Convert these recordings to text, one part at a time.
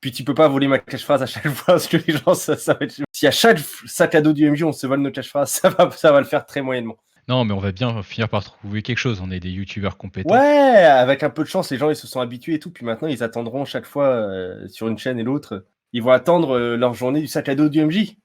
Puis tu peux pas voler ma cache-phrase à chaque fois parce que les gens, ça va être. Si à chaque sac à dos du MJ, on se vole nos cache-phrases, ça va le faire très moyennement. Non, mais on va bien finir par trouver quelque chose. On est des youtubeurs compétents. Ouais, avec un peu de chance, les gens ils se sont habitués et tout. Puis maintenant, ils attendront chaque fois sur une chaîne et l'autre. Ils vont attendre leur journée du sac à dos du MJ.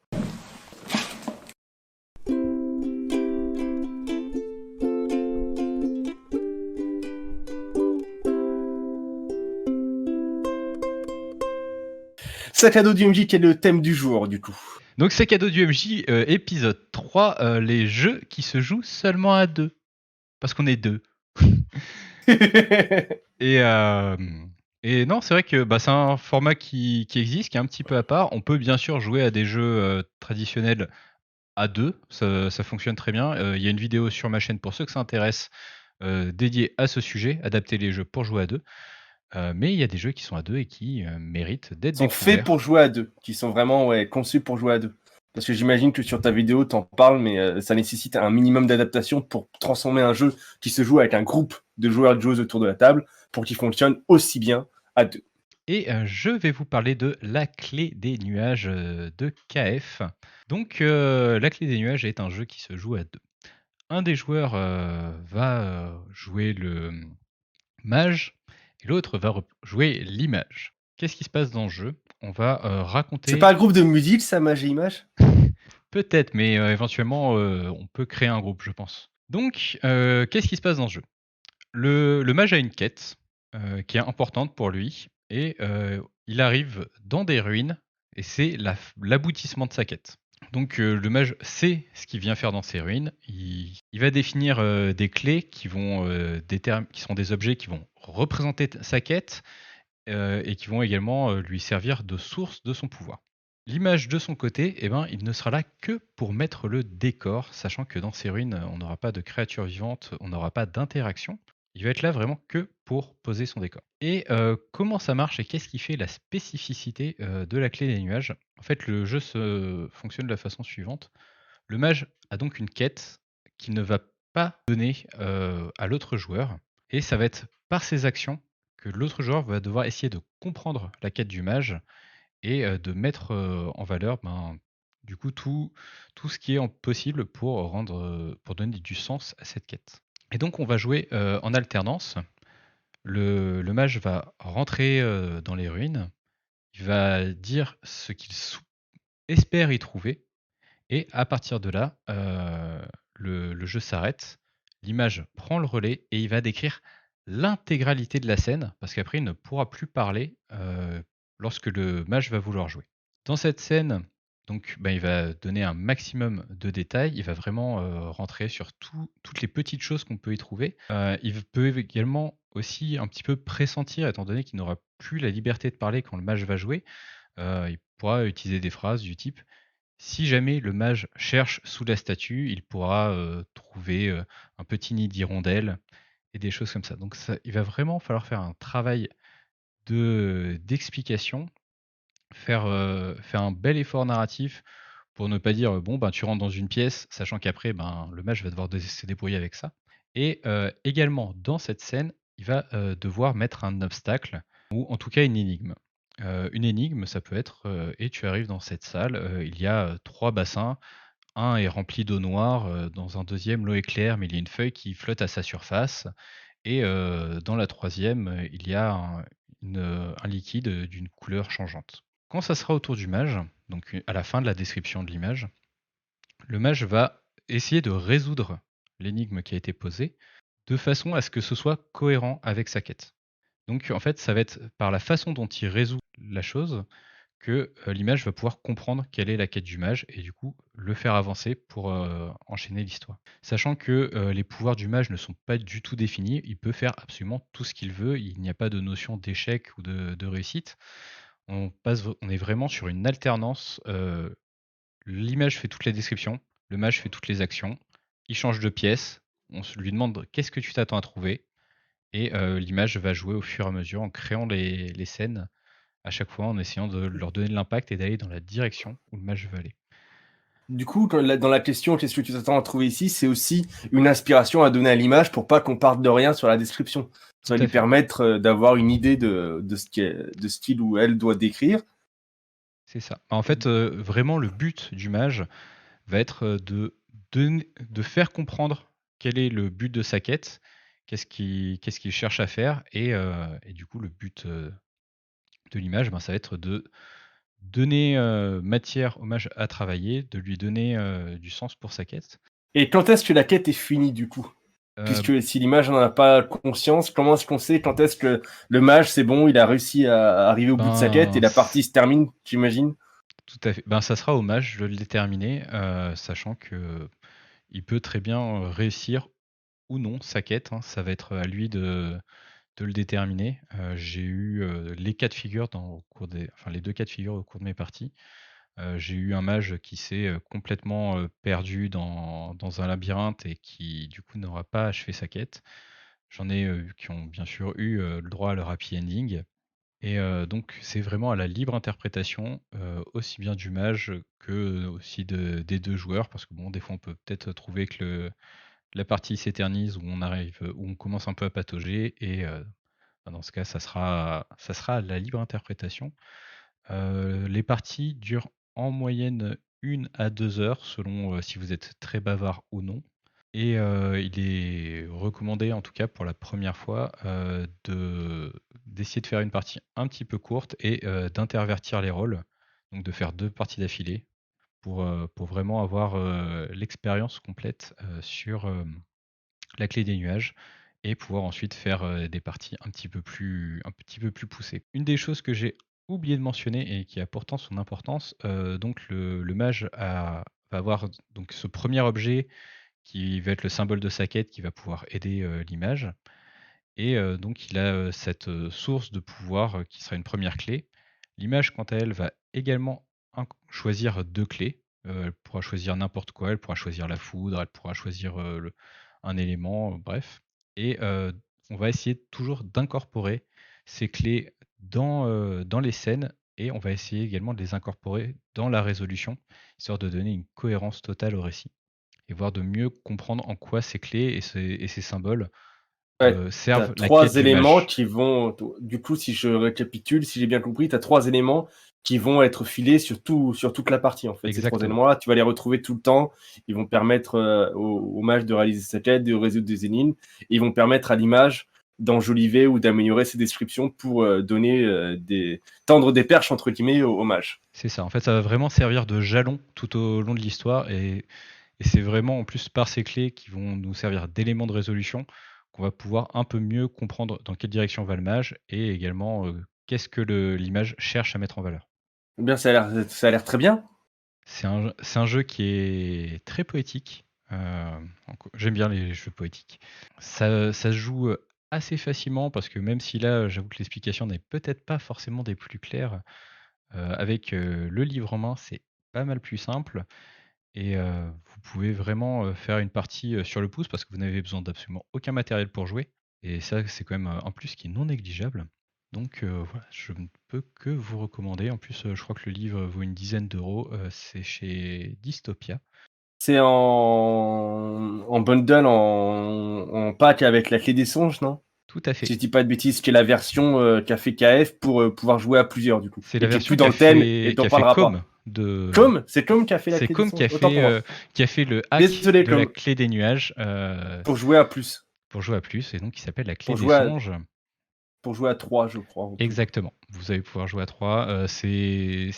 Sac à dos du MJ, qui est le thème du jour, du coup. Donc c'est cadeau du MJ, épisode 3, les jeux qui se jouent seulement à 2. Parce qu'on est 2. Et non, c'est vrai que c'est un format qui existe, qui est un petit peu à part. On peut bien sûr jouer à des jeux traditionnels à 2, ça fonctionne très bien. Il y a une vidéo sur ma chaîne pour ceux que ça intéresse, dédiée à ce sujet, adapter les jeux pour jouer à 2. Mais il y a des jeux qui sont à 2 et qui méritent d'être sont faits découverts. pour jouer à 2, qui sont vraiment conçus pour jouer à 2. Parce que j'imagine que sur ta vidéo, t'en parles, mais ça nécessite un minimum d'adaptation pour transformer un jeu qui se joue avec un groupe de joueurs et de joueuses autour de la table pour qu'il fonctionne aussi bien à 2. Et je vais vous parler de La Clé des Nuages de KF. Donc, La Clé des Nuages est un jeu qui se joue à 2. Un des joueurs va jouer le mage et l'autre va jouer l'image. Qu'est-ce qui se passe dans le jeu? On va raconter... C'est pas un groupe de musique, ça, Mage et Image? Peut-être, mais éventuellement, on peut créer un groupe, je pense. Donc, qu'est-ce qui se passe dans le jeu? Le mage a une quête qui est importante pour lui et il arrive dans des ruines et c'est l'aboutissement de sa quête. Donc le mage sait ce qu'il vient faire dans ces ruines. Il va définir des clés qui sont des objets qui vont représenter sa quête et qui vont également lui servir de source de son pouvoir. L'image de son côté, il ne sera là que pour mettre le décor, sachant que dans ces ruines, on n'aura pas de créatures vivantes, on n'aura pas d'interaction. Il va être là vraiment que pour poser son décor. Et comment ça marche et qu'est-ce qui fait la spécificité de la clé des nuages? En fait, le jeu fonctionne de la façon suivante. Le mage a donc une quête qu'il ne va pas donner à l'autre joueur. Et ça va être par ses actions que l'autre joueur va devoir essayer de comprendre la quête du mage et de mettre en valeur du coup tout ce qui est possible pour pour donner du sens à cette quête. Et donc on va jouer en alternance. Le mage va rentrer dans les ruines, il va dire ce qu'il espère y trouver, et à partir de là, le jeu s'arrête, l'image prend le relais et il va décrire l'intégralité de la scène, parce qu'après il ne pourra plus parler lorsque le mage va vouloir jouer. Dans cette scène, donc, il va donner un maximum de détails, il va vraiment rentrer sur toutes les petites choses qu'on peut y trouver. Il peut également aussi un petit peu pressentir, étant donné qu'il n'aura plus la liberté de parler quand le mage va jouer, il pourra utiliser des phrases du type: si jamais le mage cherche sous la statue, il pourra trouver un petit nid d'hirondelles et des choses comme ça. Donc il va vraiment falloir faire un travail d'explication, faire un bel effort narratif pour ne pas dire bon tu rentres dans une pièce, sachant qu'après le mage va devoir se débrouiller avec ça. Et également dans cette scène, il va devoir mettre un obstacle ou en tout cas une énigme. Une énigme, ça peut être et tu arrives dans cette salle, il y a 3 bassins. Un est rempli d'eau noire, dans un deuxième l'eau est claire, mais il y a une feuille qui flotte à sa surface et dans la troisième, il y a un liquide d'une couleur changeante. Quand ça sera au tour du mage, donc à la fin de la description de l'image, le mage va essayer de résoudre l'énigme qui a été posée de façon à ce que ce soit cohérent avec sa quête. Donc en fait, ça va être par la façon dont il résout la chose que l'image va pouvoir comprendre quelle est la quête du mage et du coup le faire avancer pour enchaîner l'histoire. Sachant que les pouvoirs du mage ne sont pas du tout définis, il peut faire absolument tout ce qu'il veut, il n'y a pas de notion d'échec ou de réussite. On est vraiment sur une alternance. L'image fait toutes les descriptions, le mage fait toutes les actions, il change de pièce, lui demande qu'est-ce que tu t'attends à trouver, et l'image va jouer au fur et à mesure en créant les scènes à chaque fois en essayant de leur donner de l'impact et d'aller dans la direction où le mage veut aller. Du coup, dans la question, qu'est-ce que tu t'attends à trouver ici, c'est aussi une inspiration à donner à l'image pour pas qu'on parte de rien sur la description. Ça va Tout à lui fait. permettre d'avoir une idée de ce qu'il ou elle doit décrire. C'est ça. En fait, vraiment, le but du mage va être de faire comprendre quel est le but de sa quête, qu'est-ce qu'il cherche à faire, et du coup, le but de l'image, ben, ça va être de donner matière au mage à travailler, de lui donner du sens pour sa quête. Et quand est-ce que la quête est finie, du coup? Euh, Puisque si l'image n'en a pas conscience, comment est-ce qu'on sait quand est-ce que le mage, c'est bon, il a réussi à arriver au bout de sa quête et ben, la partie se termine, j'imagine? tout à fait. Ben, ça sera au mage de le déterminer, sachant que il peut très bien réussir ou non sa quête, hein. Ça va être à lui de le déterminer. J'ai eu les cas de figure au cours enfin les deux cas de figure au cours de mes parties. J'ai eu un mage qui s'est complètement perdu dans un labyrinthe et qui du coup n'aura pas achevé sa quête. J'en ai qui ont bien sûr eu le droit à leur happy ending. Et donc c'est vraiment à la libre interprétation, aussi bien du mage que aussi des deux joueurs, parce que bon, des fois on peut peut-être trouver que la partie s'éternise, où on commence un peu à patauger, et bah, dans ce cas ça sera à la libre interprétation. Les parties durent en moyenne 1 à 2 heures selon si vous êtes très bavard ou non. Et il est recommandé, en tout cas pour la première fois, d'essayer de faire une partie un petit peu courte et d'intervertir les rôles. Donc de faire 2 parties d'affilée pour vraiment avoir l'expérience complète sur la clé des nuages, et pouvoir ensuite faire des parties un petit peu plus poussées. Une des choses que j'ai oublié de mentionner et qui a pourtant son importance, donc le mage va avoir donc ce premier objet qui va être le symbole de sa quête, qui va pouvoir aider l'image. Et donc il a cette source de pouvoir qui sera une première clé. L'image, quant à elle, va également choisir 2 clés. Elle pourra choisir n'importe quoi, elle pourra choisir la foudre, elle pourra choisir un élément, bref. Et on va essayer toujours d'incorporer ces clés dans les scènes, et on va essayer également de les incorporer dans la résolution, histoire de donner une cohérence totale au récit et voir de mieux comprendre en quoi ces clés et ces symboles Ouais, tu as servent la quête 3 du éléments mage. qui vont du coup, si je récapitule, si j'ai bien compris, tu as 3 éléments qui vont être filés sur toute la partie, en fait. Ces 3 Exactement. éléments-là, tu vas les retrouver tout le temps. Ils vont permettre, au mage de réaliser sa quête, de résoudre des énigmes. Et ils vont permettre à l'image d'enjoliver ou d'améliorer ses descriptions pour, donner, «tendre des perches» entre guillemets au mage. C'est ça. En fait, ça va vraiment servir de jalon tout au long de l'histoire, et c'est vraiment en plus par ces clés qui vont nous servir d'éléments de résolution qu'on va pouvoir un peu mieux comprendre dans quelle direction va le mage, et également qu'est-ce que l'image cherche à mettre en valeur. Eh bien, ça a l'air très bien. C'est un jeu qui est très poétique. J'aime bien les jeux poétiques. Ça se joue assez facilement, parce que même si là, j'avoue que l'explication n'est peut-être pas forcément des plus claires, avec le livre en main, c'est pas mal plus simple, et vous pouvez vraiment faire une partie sur le pouce, parce que vous n'avez besoin d'absolument aucun matériel pour jouer, et ça, c'est quand même un plus qui est non négligeable. Donc voilà, je ne peux que vous recommander. En plus, je crois que le livre vaut une dizaine d'euros. C'est chez Dystopia. C'est en bundle, en pack avec la clé des songes, non? Tout à Si fait. je dis pas de bêtises, qui est la version qu'a fait KF pour pouvoir jouer à plusieurs, du coup. C'est la Et qui est version plus dans le thème et qu'a t'en fait parlera pas. Com de. C'est Com qui a fait la C'est clé des Com songes. Autant pour moi. qui a fait le hack Désolé, de la Com, clé des nuages pour jouer à plus. pour jouer à plus, et donc qui s'appelle la clé Pour des jouer à, songes. pour jouer à 3, je crois, en plus. Exactement. Vous allez pouvoir jouer à 3. C'est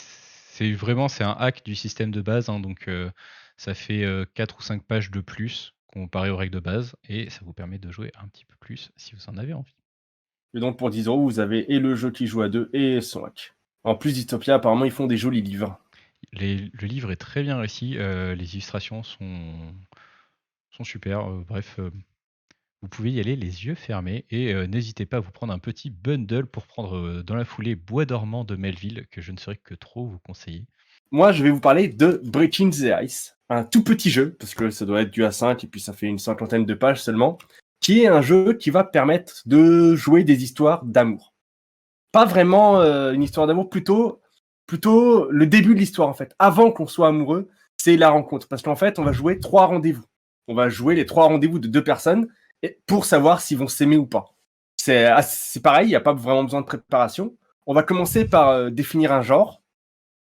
un hack du système de base, hein, donc ça fait 4 ou 5 pages de plus comparé aux règles de base, et ça vous permet de jouer un petit peu plus si vous en avez envie. Et donc, pour 10 euros, vous avez et le jeu qui joue à 2 et son hack. En plus, Dystopia, apparemment, ils font des jolis livres. Le livre est très bien réussi, les illustrations sont super. Bref, vous pouvez y aller les yeux fermés, et n'hésitez pas à vous prendre un petit bundle pour prendre dans la foulée Bois dormant de Melville, que je ne saurais que trop vous conseiller. Moi, je vais vous parler de Breaking the Ice, un tout petit jeu, parce que ça doit être du A5 et puis ça fait une cinquantaine de pages seulement, qui est un jeu qui va permettre de jouer des histoires d'amour. Pas vraiment une histoire d'amour, plutôt le début de l'histoire en fait. Avant qu'on soit amoureux, c'est la rencontre. Parce qu'en fait, on va jouer 3 rendez-vous. On va jouer les 3 rendez-vous de 2 personnes pour savoir s'ils vont s'aimer ou pas. C'est pareil, il n'y a pas vraiment besoin de préparation. On va commencer par définir un genre.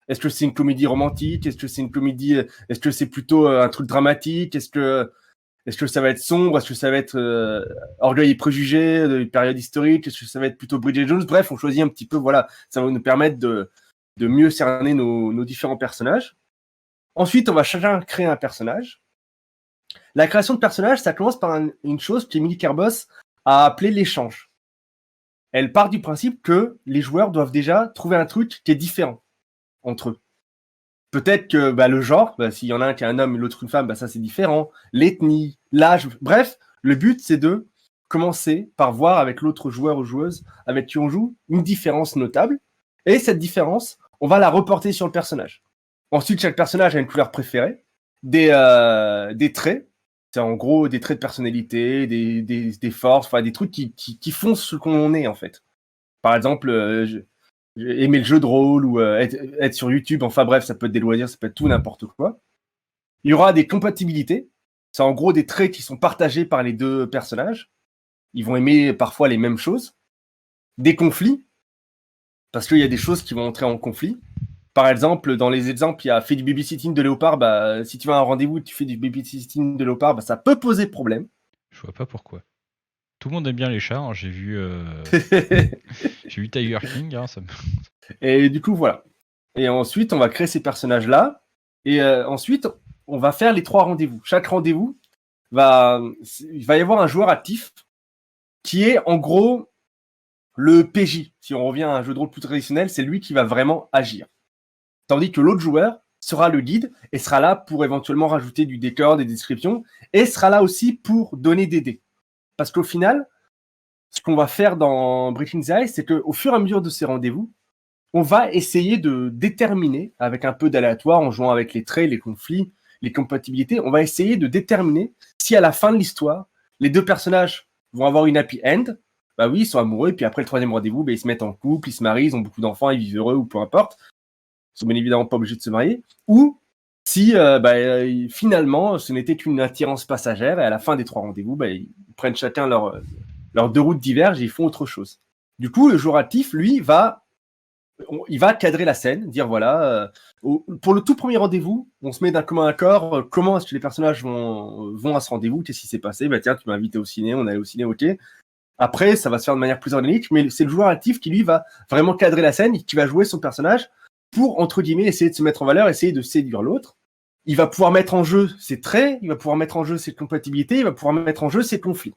Est-ce que c'est une comédie romantique? Est-ce que c'est une comédie? Est-ce que c'est plutôt un truc dramatique? Est-ce que ça va être sombre? Est-ce que ça va être Orgueil et Préjugés, une période historique? Est-ce que ça va être plutôt Bridget Jones? Bref, on choisit un petit peu, voilà, ça va nous permettre de mieux cerner nos différents personnages. Ensuite, on va chacun créer un personnage. La création de personnage, ça commence par une chose qu'Emily Kerbos a appelée l'échange. Elle part du principe que les joueurs doivent déjà trouver un truc qui est différent entre eux. Peut-être que le genre, s'il y en a un qui est un homme et l'autre une femme, ça c'est différent. L'ethnie, l'âge, bref, le but c'est de commencer par voir avec l'autre joueur ou joueuse avec qui on joue une différence notable. Et cette différence, on va la reporter sur le personnage. Ensuite, chaque personnage a une couleur préférée, des traits, c'est en gros des traits de personnalité, des forces, enfin des trucs qui font ce qu'on est en fait. Par exemple, aimer le jeu de rôle ou être sur YouTube, enfin bref, ça peut être des loisirs, ça peut être tout n'importe quoi. Il y aura des compatibilités, c'est en gros des traits qui sont partagés par les 2 personnages. Ils vont aimer parfois les mêmes choses. Des conflits, parce qu'il y a des choses qui vont entrer en conflit. Par exemple, dans les exemples, il y a fait du babysitting de léopard, si tu vas à un rendez-vous et tu fais du babysitting de léopard, ça peut poser problème. Je vois pas pourquoi. Tout le monde aime bien les chats, hein. J'ai vu Tiger King. Hein, Et du coup, voilà. Et ensuite, on va créer ces personnages-là. Et ensuite, on va faire les 3 rendez-vous. Chaque rendez-vous, il va y avoir un joueur actif qui est en gros le PJ. Si on revient à un jeu de rôle plus traditionnel, c'est lui qui va vraiment agir. Tandis que l'autre joueur sera le guide et sera là pour éventuellement rajouter du décor, des descriptions, et sera là aussi pour donner des dés. Parce qu'au final, ce qu'on va faire dans Breaking the Ice, c'est qu'au fur et à mesure de ces rendez-vous, on va essayer de déterminer, avec un peu d'aléatoire, en jouant avec les traits, les conflits, les compatibilités, on va essayer de déterminer si à la fin de l'histoire, les 2 personnages vont avoir une happy end. Oui, ils sont amoureux, et puis après le 3e rendez-vous, ils se mettent en couple, ils se marient, ils ont beaucoup d'enfants, ils vivent heureux, ou peu importe. Ils sont bien évidemment pas obligés de se marier. Ou si finalement, ce n'était qu'une attirance passagère, et à la fin des 3 rendez-vous, ils prennent chacun leurs 2 routes divergent et ils font autre chose. Du coup, le joueur actif, lui, il va cadrer la scène, dire voilà, pour le tout premier rendez-vous, on se met d'un commun accord, comment est-ce que les personnages vont à ce rendez-vous, qu'est-ce qui s'est passé, tiens, tu m'as invité au ciné, on allait au ciné, ok. Après, ça va se faire de manière plus organique, mais c'est le joueur actif qui, lui, va vraiment cadrer la scène, qui va jouer son personnage pour, entre guillemets, essayer de se mettre en valeur, essayer de séduire l'autre. Il va pouvoir mettre en jeu ses traits, il va pouvoir mettre en jeu ses compatibilités, il va pouvoir mettre en jeu ses conflits.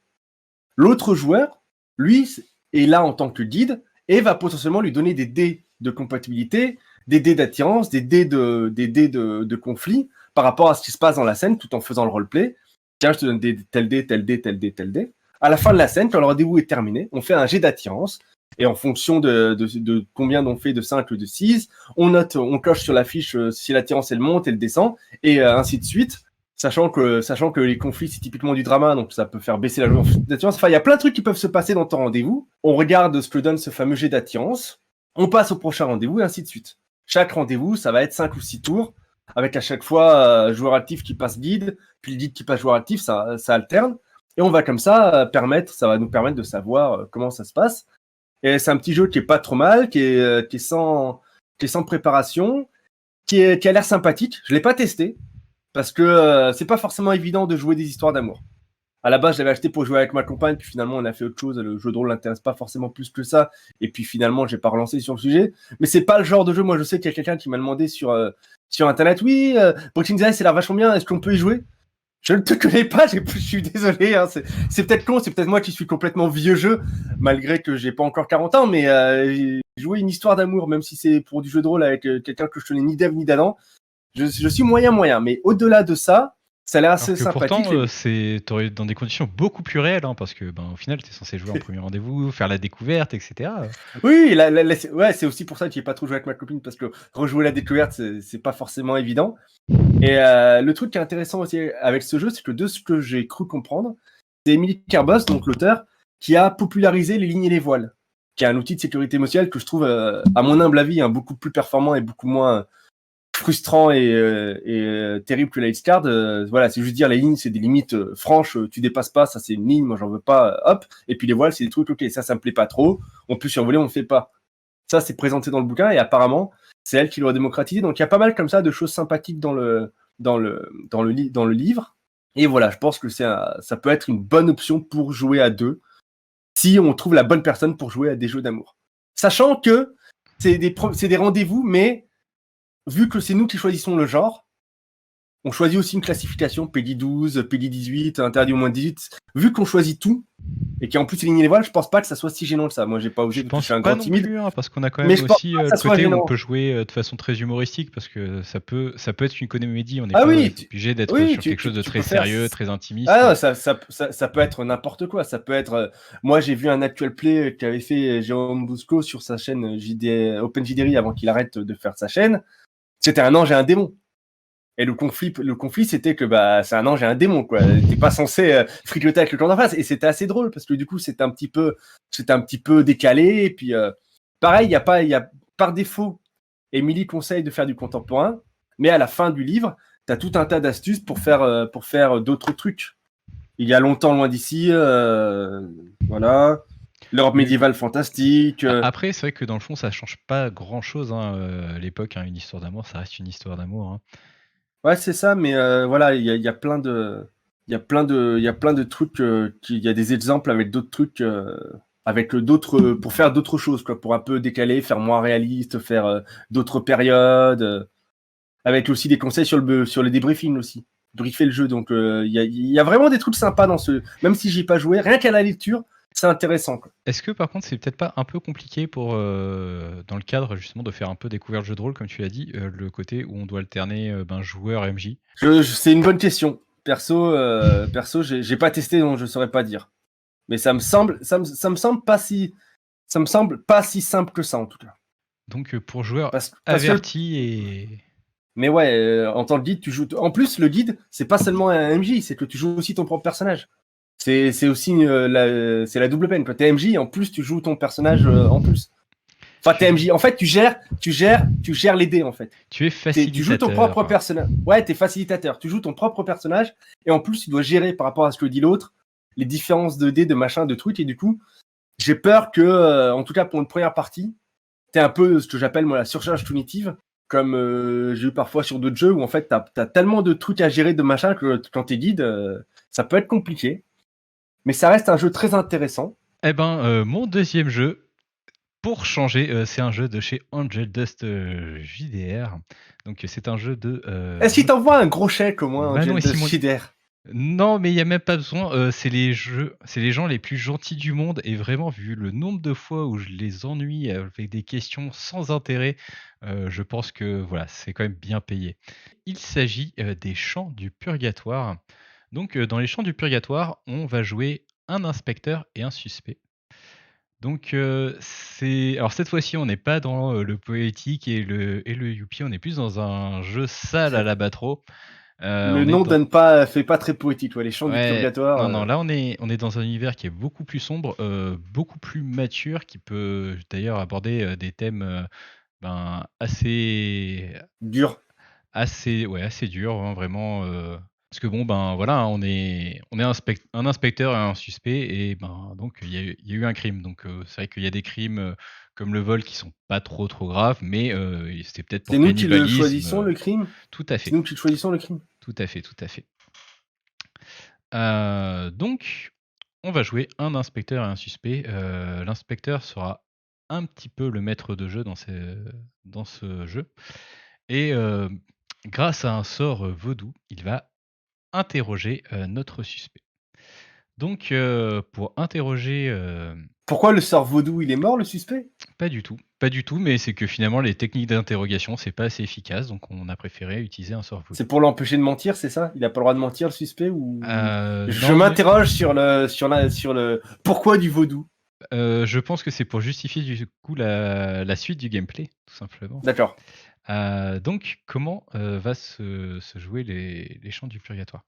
L'autre joueur, lui, est là en tant que guide et va potentiellement lui donner des dés de compatibilité, des dés d'attirance, des dés de conflit par rapport à ce qui se passe dans la scène tout en faisant le roleplay. Tiens, je te donne tel dé, tel dé, tel dé, tel dé. À la fin de la scène, quand le rendez-vous est terminé, on fait un jet d'attirance. Et en fonction de combien on fait de 5 ou de 6, on note, on coche sur la fiche si l'attirance elle monte, elle descend, et ainsi de suite. Sachant que les conflits, c'est typiquement du drama, donc ça peut faire baisser la joueur d'attirance. Enfin, il y a plein de trucs qui peuvent se passer dans ton rendez-vous. On regarde ce que donne ce fameux jet d'attirance. On passe au prochain rendez-vous, et ainsi de suite. Chaque rendez-vous, ça va être 5 ou 6 tours, avec à chaque fois joueur actif qui passe guide, puis le guide qui passe joueur actif, ça alterne. Et on va comme ça ça va nous permettre de savoir comment ça se passe. Et c'est un petit jeu qui est pas trop mal, qui est sans préparation, qui a l'air sympathique. Je l'ai pas testé parce que c'est pas forcément évident de jouer des histoires d'amour. À la base, je l'avais acheté pour jouer avec ma compagne, puis finalement, on a fait autre chose. Le jeu de rôle l'intéresse pas forcément plus que ça. Et puis finalement, j'ai pas relancé sur le sujet. Mais c'est pas le genre de jeu. Moi, je sais qu'il y a quelqu'un qui m'a demandé sur Internet, oui, Breaking the Ice, c'est l'air vachement bien. Est-ce qu'on peut y jouer? Je ne te connais pas, je suis désolé. Hein, c'est peut-être con, c'est peut-être moi qui suis complètement vieux jeu, malgré que j'ai pas encore 40 ans, mais j'ai joué une histoire d'amour, même si c'est pour du jeu de rôle avec quelqu'un que je connais ni d'Ève ni d'Adam. Je suis moyen, mais au-delà de ça, ça a l'air assez sympathique. Pourtant, t'aurais dans des conditions beaucoup plus réelles, hein, parce que au final, t'es censé jouer en premier rendez-vous, faire la découverte, etc. Oui, c'est aussi pour ça que j'ai pas trop joué avec ma copine, parce que rejouer la découverte, c'est pas forcément évident. Et le truc qui est intéressant aussi avec ce jeu, c'est que de ce que j'ai cru comprendre, c'est Emily Kerbos, donc l'auteur, qui a popularisé les lignes et les voiles, qui est un outil de sécurité émotionnelle que je trouve, à mon humble avis, beaucoup plus performant et beaucoup moins frustrant et terrible que la H-card. Voilà, c'est juste dire les lignes, c'est des limites franches, tu dépasses pas, ça c'est une ligne, moi j'en veux pas, hop. Et puis les voiles, c'est des trucs, ok, ça me plaît pas trop, on peut survoler, on le fait pas. Ça, c'est présenté dans le bouquin et apparemment, c'est elle qui l'a démocratisé. Donc il y a pas mal comme ça de choses sympathiques dans le livre. Et voilà, je pense que ça peut être une bonne option pour jouer à deux si on trouve la bonne personne pour jouer à des jeux d'amour. Sachant que c'est des rendez-vous, mais vu que c'est nous qui choisissons le genre, on choisit aussi une classification PEGI 12, PEGI 18, interdit au moins de 18. Vu qu'on choisit tout, et qu'en plus éliminer les voiles, je pense pas que ça soit si gênant que ça. Moi, j'ai pas osé, Je parce que je pense suis un pas grand non timide. plus, hein, parce qu'on a quand Mais même je pense aussi pas que le ça soit côté où on gênant. peut jouer de façon très humoristique, parce que ça peut être une comédie, on n'est Ah pas oui, obligé d'être oui, sur quelque chose de tu très peux faire. sérieux, très intimiste. Ah, ça peut être n'importe quoi. Ça peut être. Moi, j'ai vu un actual play qu'avait fait Jérôme Bousco sur sa chaîne OpenJDRI avant qu'il arrête de faire sa chaîne. C'était un ange et un démon. Et le conflit, c'était que c'est un ange et un démon, quoi. T'es pas censé fricoter avec le camp d'en face. Et c'était assez drôle parce que du coup, c'était un petit peu décalé. Et puis, pareil, il y a par défaut, Émilie conseille de faire du contemporain, mais à la fin du livre, t'as tout un tas d'astuces pour faire d'autres trucs. Il y a longtemps loin d'ici, voilà. L'Europe Oui. médiévale fantastique. Après, c'est vrai que dans le fond, ça change pas grand-chose. À l'époque, une histoire d'amour, ça reste une histoire d'amour. Hein. Ouais, c'est ça, mais voilà, il y a plein de, il y a plein de trucs, il y a des exemples avec d'autres trucs, avec d'autres, pour faire d'autres choses, quoi, pour un peu décaler, faire moins réaliste, faire d'autres périodes, avec aussi des conseils sur le débriefing aussi, briefer le jeu. Donc il y a vraiment des trucs sympas dans même si j'y ai pas joué, rien qu'à la lecture, c'est intéressant, quoi. Est-ce que par contre, c'est peut-être pas un peu compliqué pour, dans le cadre justement de faire un peu découvrir le jeu de rôle, comme tu l'as dit, le côté où on doit alterner joueur MJ? C'est une bonne question. Perso, j'ai pas testé, donc je saurais pas dire. Mais ça me semble pas si simple que ça en tout cas. Donc pour joueurs Parce que avertis et... mais ouais, en tant que guide, tu joues. En plus, le guide, c'est pas seulement un MJ, c'est que tu joues aussi ton propre personnage. C'est aussi c'est la double peine. Quand t'es MJ, en plus tu joues ton personnage en plus. Enfin, t'es MJ. En fait, tu gères les dés en fait. Tu es facilitateur. Tu joues ton propre personnage. Ouais, t'es facilitateur. Tu joues ton propre personnage et en plus tu dois gérer par rapport à ce que dit l'autre les différences de dés, de machin, de trucs et du coup, j'ai peur que, en tout cas pour une première partie, t'es un peu ce que j'appelle moi la surcharge cognitive, comme j'ai eu parfois sur d'autres jeux où en fait t'as tellement de trucs à gérer de machin que quand t'es guide, ça peut être compliqué. Mais ça reste un jeu très intéressant. Eh ben, mon deuxième jeu, pour changer, c'est un jeu de chez Angel Dust JDR. Donc c'est un jeu de... Est-ce qu'il t'envoie un gros chèque au moins, Manon Angel et de Simon... JDR? Non, mais il n'y a même pas besoin. C'est les gens les plus gentils du monde. Et vraiment, vu le nombre de fois où je les ennuie avec des questions sans intérêt, je pense que voilà, c'est quand même bien payé. Il s'agit des Chants du Purgatoire. Donc, dans les Chants du Purgatoire, on va jouer un inspecteur et un suspect. Donc, alors cette fois-ci, on n'est pas dans le poétique et le youpi, on est plus dans un jeu sale à la Batro. Le On est nom dans... fait pas très poétique, les chants du Ouais, purgatoire. non, là on est dans un univers qui est beaucoup plus sombre, beaucoup plus mature, qui peut d'ailleurs aborder des thèmes assez, Dur. assez durs, hein, vraiment. Parce que bon, voilà, hein, on est un inspecteur et un suspect, et donc il y a eu un crime. Donc c'est vrai qu'il y a des crimes comme le vol qui sont pas trop graves, mais c'était peut-être C'est pour nous qui le cannibalisme. choisissons, le crime. Tout à C'est fait, nous qui choisissons le crime. tout à fait, tout à fait. Donc, on va jouer un inspecteur et un suspect. L'inspecteur sera un petit peu le maître de jeu dans ce jeu. Et grâce à un sort vaudou, il va interroger notre suspect. Donc, pour interroger... Pourquoi le sort vaudou, il est mort, le suspect? Pas du tout. Pas du tout, mais c'est que finalement, les techniques d'interrogation, c'est pas assez efficace, donc on a préféré utiliser un sort vaudou. C'est pour l'empêcher de mentir, c'est ça? Il a pas le droit de mentir, le suspect, ou... Je non, m'interroge sur le pourquoi du vaudou. Je pense que c'est pour justifier du coup la suite du gameplay, tout simplement. D'accord. Donc, comment va se jouer les Chants du Purgatoire?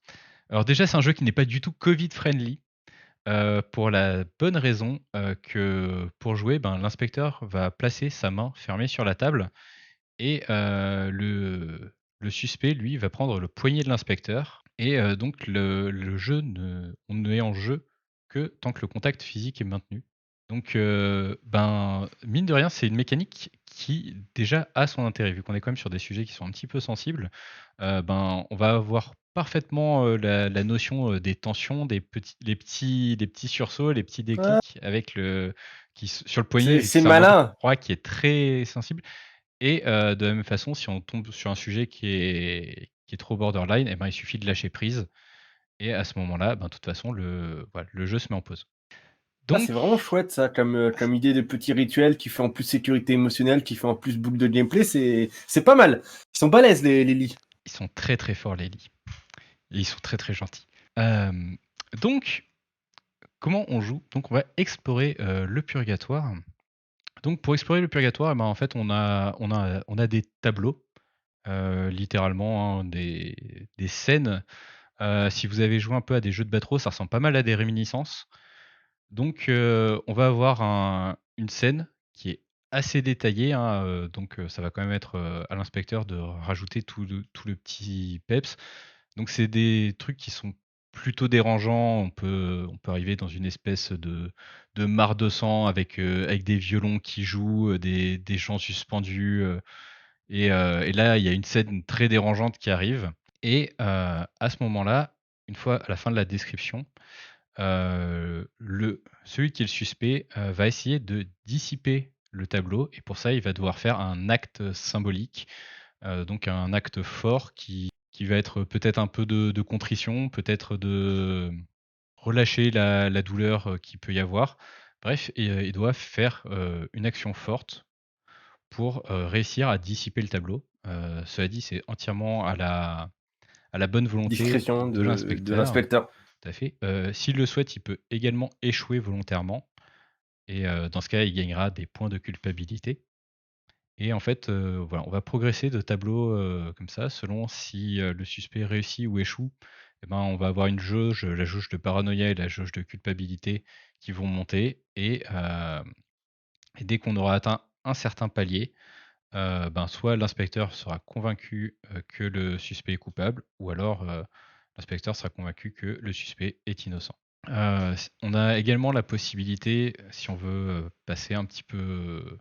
Alors déjà, c'est un jeu qui n'est pas du tout Covid-friendly, pour la bonne raison que pour jouer, l'inspecteur va placer sa main fermée sur la table Et le suspect, lui, va prendre le poignet de l'inspecteur. Et donc, le jeu on ne est en jeu que tant que le contact physique est maintenu. Donc, mine de rien, c'est une mécanique qui, déjà, a son intérêt. Vu qu'on est quand même sur des sujets qui sont un petit peu sensibles, on va avoir parfaitement la notion des tensions, les petits sursauts, les petits Ah, déclics sur le poignet, vu que c'est c'est un malin. endroit qui est très sensible. Et de la même façon, si on tombe sur un sujet qui est trop borderline, il suffit de lâcher prise et à ce moment-là, de toute façon, le jeu se met en pause. Ah, c'est Donc vraiment chouette ça, comme idée de petit rituel qui fait en plus sécurité émotionnelle, qui fait en plus boucle de gameplay, c'est pas mal. Ils sont balèzes les lits. ils sont très, très forts les lits et ils sont très, très gentils. Donc comment on joue? Donc on va explorer, le purgatoire. Donc pour explorer le purgatoire, en fait, on a des tableaux, littéralement, hein, des scènes. Si vous avez joué un peu à des jeux de Batro, ça ressemble pas mal à des réminiscences. Donc, on va avoir une scène qui est assez détaillée, hein, donc ça va quand même être, à l'inspecteur de rajouter tout le petit peps. Donc c'est des trucs qui sont plutôt dérangeants. On peut arriver dans une espèce de mare de sang avec des violons qui jouent, des gens suspendus, et là, il y a une scène très dérangeante qui arrive et à ce moment-là, une fois à la fin de la description, celui qui est le suspect, va essayer de dissiper le tableau et pour ça, il va devoir faire un acte symbolique, donc un acte fort qui va être peut-être un peu de contrition, peut-être de relâcher la douleur, qu'il peut y avoir. Bref, et il doit faire, une action forte pour, réussir à dissiper le tableau. Cela dit, c'est entièrement à la bonne volonté Discrétion de de l'inspecteur. l'inspecteur. Tout à fait. S'il le souhaite, il peut également échouer volontairement et dans ce cas, il gagnera des points de culpabilité et en fait, voilà, on va progresser de tableau, comme ça selon si, le suspect réussit ou échoue. On va avoir une jauge, la jauge de paranoïa et la jauge de culpabilité qui vont monter et dès qu'on aura atteint un certain palier, soit l'inspecteur sera convaincu, que le suspect est coupable ou alors, l'inspecteur sera convaincu que le suspect est innocent. On a également la possibilité, si on veut, passer un petit peu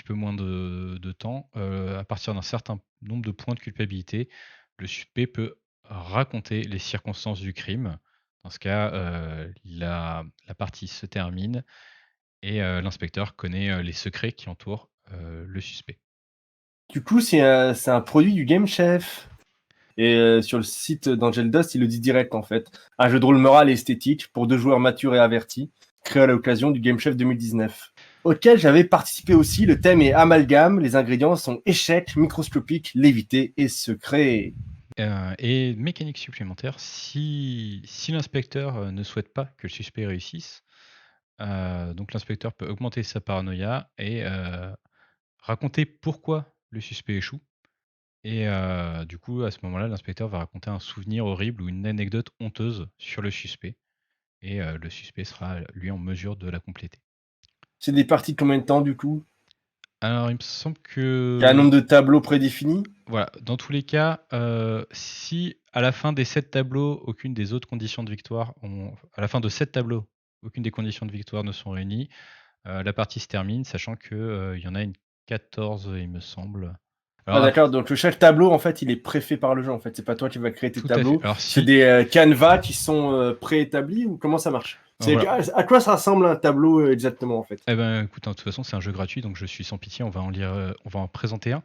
moins de temps, à partir d'un certain nombre de points de culpabilité, le suspect peut raconter les circonstances du crime. Dans ce cas, la partie se termine et l'inspecteur connaît, les secrets qui entourent, le suspect. Du coup, c'est un produit du Game Chef. Et sur le site d'Angel Dust, il le dit direct en fait. Un jeu de rôle moral et esthétique pour 2 joueurs matures et avertis, créé à l'occasion du Game Chef 2019. Auquel j'avais participé aussi. Le thème est amalgame, les ingrédients sont échecs, microscopiques, lévités et secrets. Et mécanique supplémentaire, si l'inspecteur, ne souhaite pas que le suspect réussisse, donc l'inspecteur peut augmenter sa paranoïa et raconter pourquoi le suspect échoue et du coup, à ce moment-là, l'inspecteur va raconter un souvenir horrible ou une anecdote honteuse sur le suspect et le suspect sera, lui, en mesure de la compléter. C'est des parties de combien de temps du coup? Alors, il me semble Il y a un que nombre de tableaux prédéfinis? voilà, dans tous les cas, si à la fin des 7 tableaux, aucune des autres conditions de victoire à la fin de 7 tableaux, aucune des conditions de victoire ne sont réunies, la partie se termine, sachant que, il y en a une 14, il me semble. Ah Alors d'accord, donc chaque tableau en fait il est préfet par le jeu en fait, c'est pas toi qui vas créer tes tout à fait. tableaux, Alors c'est si des canevas qui sont préétablis ou comment ça marche? C'est voilà, à quoi ça ressemble un tableau exactement en fait? écoute, hein, de toute façon, c'est un jeu gratuit, donc je suis sans pitié, on va en lire, on va en présenter un.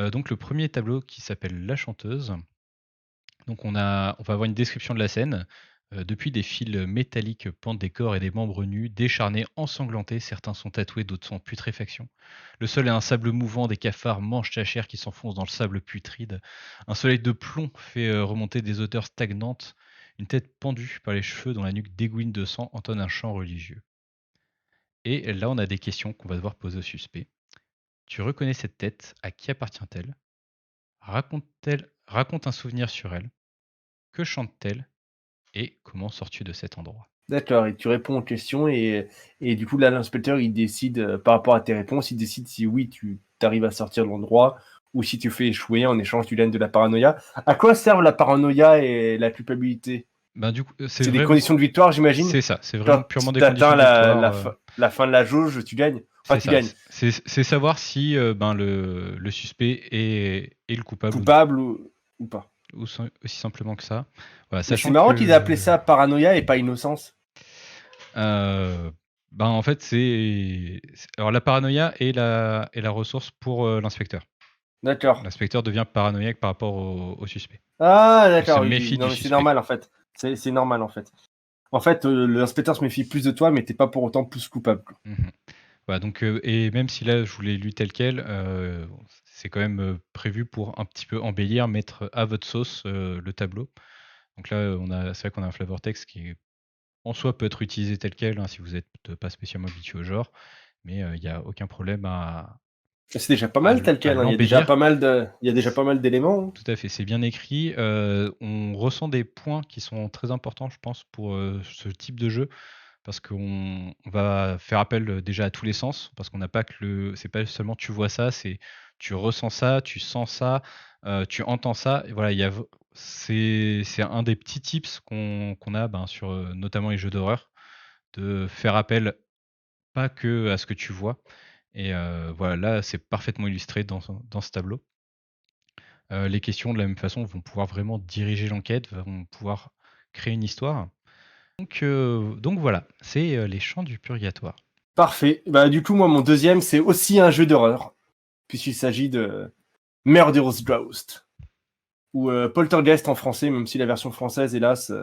Donc le premier tableau qui s'appelle La chanteuse. Donc on va avoir une description de la scène. Depuis des fils métalliques pendent des corps et des membres nus, décharnés, ensanglantés. Certains sont tatoués, d'autres sont en putréfaction. Le sol est un sable mouvant, des cafards mangent la chair qui s'enfonce dans le sable putride. Un soleil de plomb fait remonter des odeurs stagnantes. Une tête pendue par les cheveux dont la nuque dégouline de sang entonne un chant religieux. Et là, on a des questions qu'on va devoir poser au suspect. Tu reconnais cette tête? À qui appartient-elle? Raconte un souvenir sur elle. Que chante-t-elle? Et comment sors-tu de cet endroit? D'accord, et tu réponds aux questions et du coup là l'inspecteur il décide par rapport à tes réponses, il décide si oui tu arrives à sortir de l'endroit ou si tu fais échouer en échange du laine de la paranoïa. À quoi servent la paranoïa et la culpabilité? Ben, du coup, C'est des conditions de victoire, j'imagine. c'est ça, c'est vraiment Quand purement tu des conditions atteins de victoire. la fin de la jauge, tu gagnes. Enfin, C'est tu ça. gagnes. C'est savoir si le suspect est le coupable ou non. Coupable ou pas. Aussi simplement que ça. Voilà, Mais c'est sachant marrant qu'ils aient appelé que ça paranoïa et pas innocence. ben, en fait, alors la paranoïa est la ressource pour l'inspecteur. D'accord. L'inspecteur devient paranoïaque par rapport au suspect. Ah, Il se d'accord, oui, oui. méfie Non, du mais c'est suspect. normal en fait. C'est normal en fait. En fait, l'inspecteur se méfie plus de toi, mais t'es pas pour autant plus coupable, quoi. Mhm. Voilà, donc, et même si là je vous l'ai lu tel quel, c'est quand même prévu pour un petit peu embellir, mettre à votre sauce le tableau. Donc là, c'est vrai qu'on a un flavor text qui en soi peut être utilisé tel quel hein, si vous n'êtes pas spécialement habitué au genre, mais il n'y a aucun problème C'est déjà pas mal tel à quel, hein. l'embellir. Il y a déjà pas mal d'éléments, hein. Tout à fait, c'est bien écrit. On ressent des points qui sont très importants, je pense, pour ce type de jeu, parce qu'on va faire appel déjà à tous les sens, parce qu'on n'a pas c'est pas seulement tu vois ça, c'est tu ressens ça, tu sens ça, tu entends ça. Et voilà, c'est un des petits tips qu'on a ben, sur notamment les jeux d'horreur, de faire appel pas que à ce que tu vois. Et voilà, là, c'est parfaitement illustré dans ce tableau. Les questions, de la même façon, vont pouvoir vraiment diriger l'enquête, vont pouvoir créer une histoire. Donc voilà, c'est Les Chants du Purgatoire. Parfait. Bah, du coup, moi, mon deuxième, c'est aussi un jeu d'horreur, puisqu'il s'agit de Murderous Ghost, ou Poltergeist en français, même si la version française, hélas,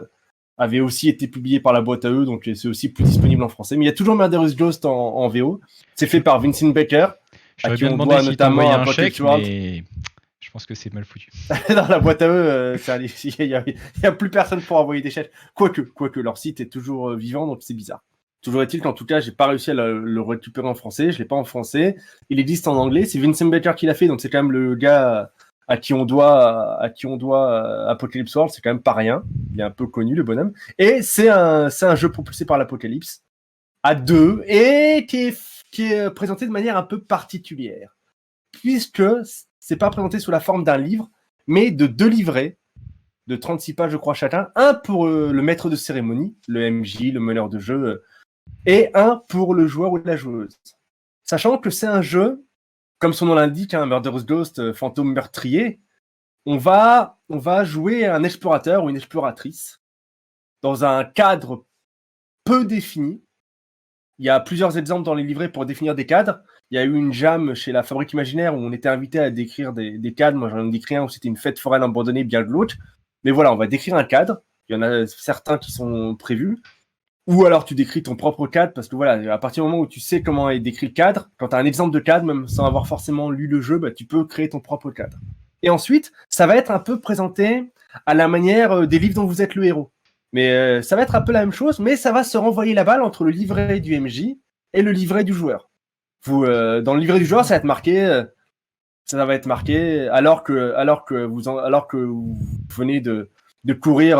avait aussi été publiée par la boîte à eux, donc c'est aussi plus disponible en français. Mais il y a toujours Murderous Ghost en VO. C'est fait Je, par Vincent Baker, je à t'aurais qui bien on demandé doit s'il t'a envoyé notamment un Apocalypse chèque, World. mais je pense que c'est mal foutu. Dans la boîte à eux, il y a plus personne pour envoyer des chèques. Quoique leur site est toujours vivant, donc c'est bizarre. Toujours est-il qu'en tout cas, j'ai pas réussi à le récupérer en français. Je l'ai pas en français. Il existe en anglais. C'est Vincent Baker qui l'a fait, donc c'est quand même le gars à qui on doit Apocalypse World. C'est quand même pas rien. Il est un peu connu, le bonhomme. Et c'est un jeu propulsé par l'Apocalypse à deux et qui est présenté de manière un peu particulière, puisque c'est pas présenté sous la forme d'un livre, mais de deux livrets de 36 pages, je crois, chacun. Un pour le maître de cérémonie, le MJ, le meneur de jeu, et un pour le joueur ou la joueuse. Sachant que c'est un jeu, comme son nom l'indique, un Murderous Ghost, fantôme meurtrier, on va jouer un explorateur ou une exploratrice dans un cadre peu défini. Il y a plusieurs exemples dans les livrets pour définir des cadres. Il y a eu une jam chez la Fabrique Imaginaire où on était invité à décrire des cadres. Moi, j'en ai décrit un où c'était une fête foraine abandonnée bien glauque. Mais voilà, on va décrire un cadre. Il y en a certains qui sont prévus. Ou alors tu décris ton propre cadre, parce que voilà, à partir du moment où tu sais comment est décrit le cadre, quand tu as un exemple de cadre, même sans avoir forcément lu le jeu, bah, tu peux créer ton propre cadre. Et ensuite, ça va être un peu présenté à la manière des livres dont vous êtes le héros. Mais ça va être un peu la même chose, mais ça va se renvoyer la balle entre le livret du MJ et le livret du joueur. Dans le livret du joueur, ça va être marqué alors que vous venez de courir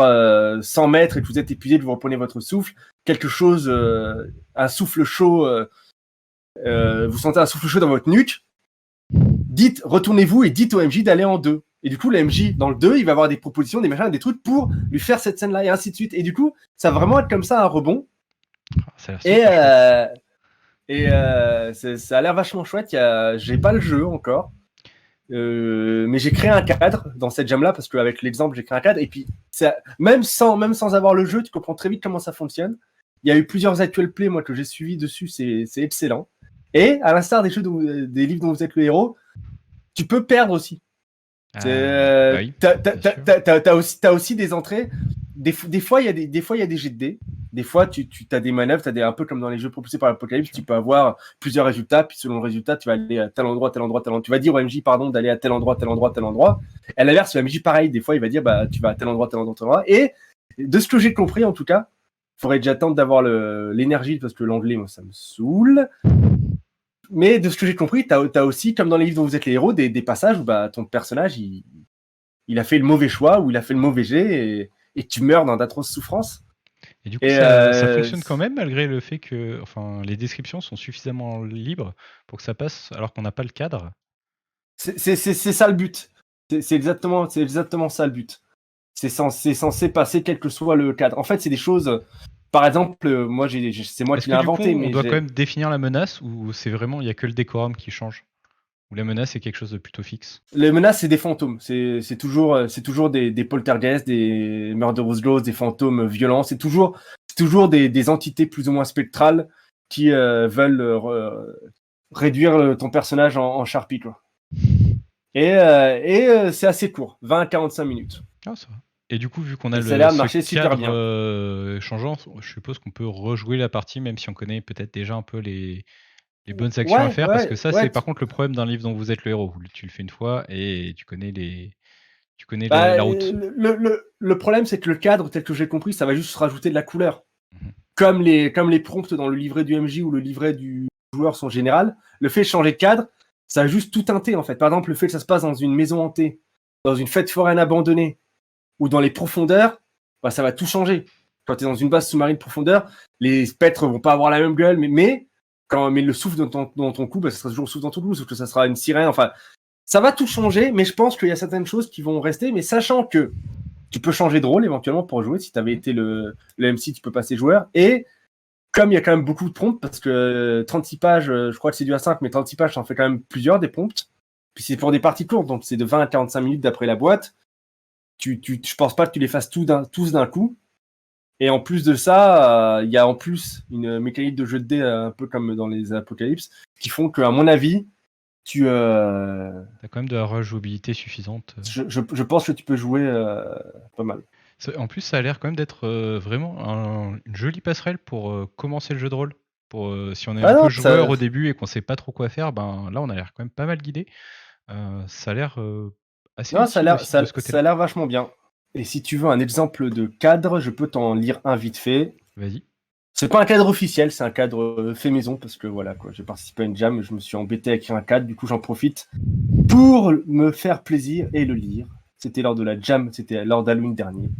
100 mètres et que vous êtes épuisé, que vous reprenez votre souffle, quelque chose, un souffle chaud, vous sentez un souffle chaud dans votre nuque, retournez-vous et dites au MJ d'aller en 2. Et du coup, le MJ, dans le 2, il va avoir des propositions, des machins, des trucs pour lui faire cette scène-là, et ainsi de suite. Et du coup, ça va vraiment être comme ça, un rebond. Ça a l'air super chouette. Ça a l'air vachement chouette. J'ai pas le jeu encore. Mais j'ai créé un cadre dans cette jam-là, parce qu'avec l'exemple, j'ai créé un cadre. Et puis, même sans avoir le jeu, tu comprends très vite comment ça fonctionne. Il y a eu plusieurs actual plays, moi, que j'ai suivis dessus. C'est excellent. Et à l'instar des des livres dont vous êtes le héros, tu peux perdre aussi. Bah oui, T'as aussi des entrées. Des fois, il y a des jets de dés. Des fois, tu as des manœuvres, un peu comme dans les jeux propulsés par l'Apocalypse, tu peux avoir plusieurs résultats, puis selon le résultat, tu vas aller à tel endroit, tel endroit, tel endroit. Tu vas dire au MJ, pardon, d'aller à tel endroit, tel endroit, tel endroit. Et à l'inverse, le MJ, pareil, des fois, il va dire, bah, tu vas à tel endroit, tel endroit, tel endroit. Et de ce que j'ai compris, en tout cas, il faudrait déjà attendre d'avoir l'énergie, parce que l'anglais, moi, ça me saoule. Mais de ce que j'ai compris, t'as aussi, comme dans les livres dont vous êtes les héros, des passages où bah, ton personnage, il a fait le mauvais choix, ou il a fait le mauvais jet, et tu meurs dans d'atroces souffrances. Et du coup, ça fonctionne quand même malgré le fait que les descriptions sont suffisamment libres pour que ça passe alors qu'on n'a pas le cadre. C'est ça le but. C'est exactement ça le but. C'est censé passer quel que soit le cadre. En fait, c'est des choses. Par exemple, moi, c'est moi Est-ce qui que l'ai du coup, inventé, on mais doit quand même définir la menace ou c'est vraiment, il n'y a que le décorum qui change? Ou la menace est quelque chose de plutôt fixe? les menaces, c'est des fantômes. C'est toujours des poltergeists, des murderous ghosts, des fantômes violents. C'est toujours des entités plus ou moins spectrales qui veulent réduire ton personnage en charpie, quoi. Et c'est assez court, 20 à 45 minutes. Ah, ça va. Et du coup, vu qu'on a Et ça a l'air de ce marcher super bien. cadre changeant, je suppose qu'on peut rejouer la partie même si on connaît peut-être déjà un peu les bonnes actions à faire, parce que ça, c'est par contre le problème d'un livre dont vous êtes le héros. Tu le fais une fois et tu connais Bah, la route. le problème, c'est que le cadre, tel que j'ai compris, ça va juste rajouter de la couleur. Mhm. Comme les prompts dans le livret du MJ ou le livret du joueur sont général, le fait de changer de cadre, ça a juste tout teinté en fait. Par exemple, le fait que ça se passe dans une maison hantée, dans une fête foraine abandonnée ou dans les profondeurs, bah, ça va tout changer. Quand tu es dans une base sous-marine profondeur, les spectres vont pas avoir la même gueule, mais le souffle dans ton cou, bah, ça sera toujours le souffle dans ton cou, sauf que ça sera une sirène. Enfin, ça va tout changer, mais je pense qu'il y a certaines choses qui vont rester, mais sachant que tu peux changer de rôle éventuellement pour jouer. Si tu avais été le MC, tu peux passer joueur. Et comme il y a quand même beaucoup de prompts, parce que 36 pages, je crois que c'est du A5, mais 36 pages, ça en fait quand même plusieurs des prompts. Puis c'est pour des parties courtes, donc c'est de 20 à 45 minutes d'après la boîte. Je pense pas que tu les fasses tous d'un coup. Et en plus de ça, il y a en plus une mécanique de jeu de dés, un peu comme dans les Apocalypse, qui font qu'à mon avis, T'as quand même de la rejouabilité suffisante. je pense que tu peux jouer pas mal. En plus, ça a l'air quand même d'être vraiment une jolie passerelle pour commencer le jeu de rôle. Si on est un peu joueur au début et qu'on sait pas trop quoi faire, ben là, on a l'air quand même pas mal guidé. Ça a l'air assez Non, utile aussi de ce ça côté-là. a l'air vachement bien. Et si tu veux un exemple de cadre, je peux t'en lire un vite fait. Vas-y. C'est pas un cadre officiel, c'est un cadre fait maison, parce que voilà, quoi, j'ai participé à une jam, je me suis embêté à écrire un cadre, du coup j'en profite pour me faire plaisir et le lire. C'était lors de la jam, c'était lors d'Halloween dernier.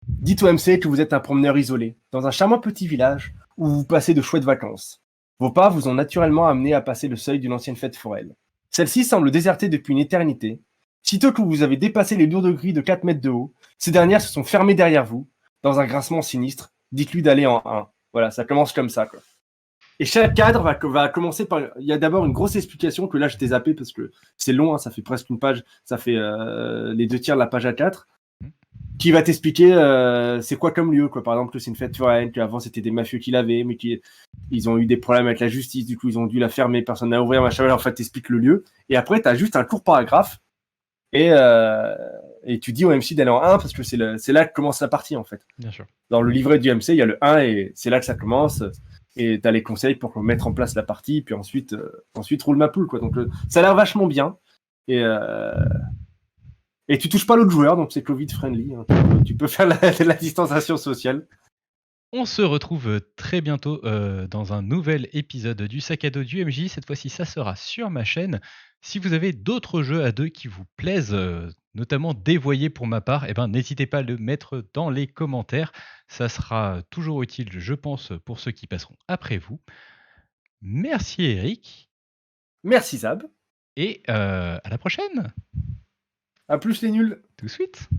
Dites au MC que vous êtes un promeneur isolé, dans un charmant petit village où vous passez de chouettes vacances. Vos pas vous ont naturellement amené à passer le seuil d'une ancienne fête foraine. Celle-ci semble désertée depuis une éternité. Sitôt que vous avez dépassé les lourdes grilles de 4 mètres de haut, ces dernières se sont fermées derrière vous, dans un grincement sinistre. Dites-lui d'aller en 1. Voilà, ça commence comme ça, quoi. Et chaque cadre va commencer par... Il y a d'abord une grosse explication que là, je t'ai zappé parce que c'est long, hein, ça fait presque une page, ça fait les 2 tiers de la page A4, qui va t'expliquer c'est quoi comme lieu, quoi. Par exemple, que c'est une fête foraine, qu'avant c'était des mafieux qui l'avaient, mais ils ont eu des problèmes avec la justice, du coup ils ont dû la fermer, personne n'a ouvert, machin. En fait, t'expliques le lieu. Et après, t'as juste un court paragraphe et tu dis au MC d'aller en 1 parce que c'est là que commence la partie, en fait. Bien sûr. Dans le livret du MC, il y a le 1 et c'est là que ça commence. Et t'as les conseils pour mettre en place la partie, puis ensuite roule ma poule, quoi. Donc ça a l'air vachement bien. Et tu touches pas l'autre joueur, donc c'est Covid friendly. Hein. Tu peux faire la distanciation sociale. On se retrouve très bientôt dans un nouvel épisode du Sac à dos du MJ. Cette fois-ci, ça sera sur ma chaîne. Si vous avez d'autres jeux à deux qui vous plaisent, notamment Dévoyé pour ma part, eh ben, n'hésitez pas à le mettre dans les commentaires. Ça sera toujours utile, je pense, pour ceux qui passeront après vous. Merci Eric. Merci Zab. Et à la prochaine. À plus les nuls. Tout de suite.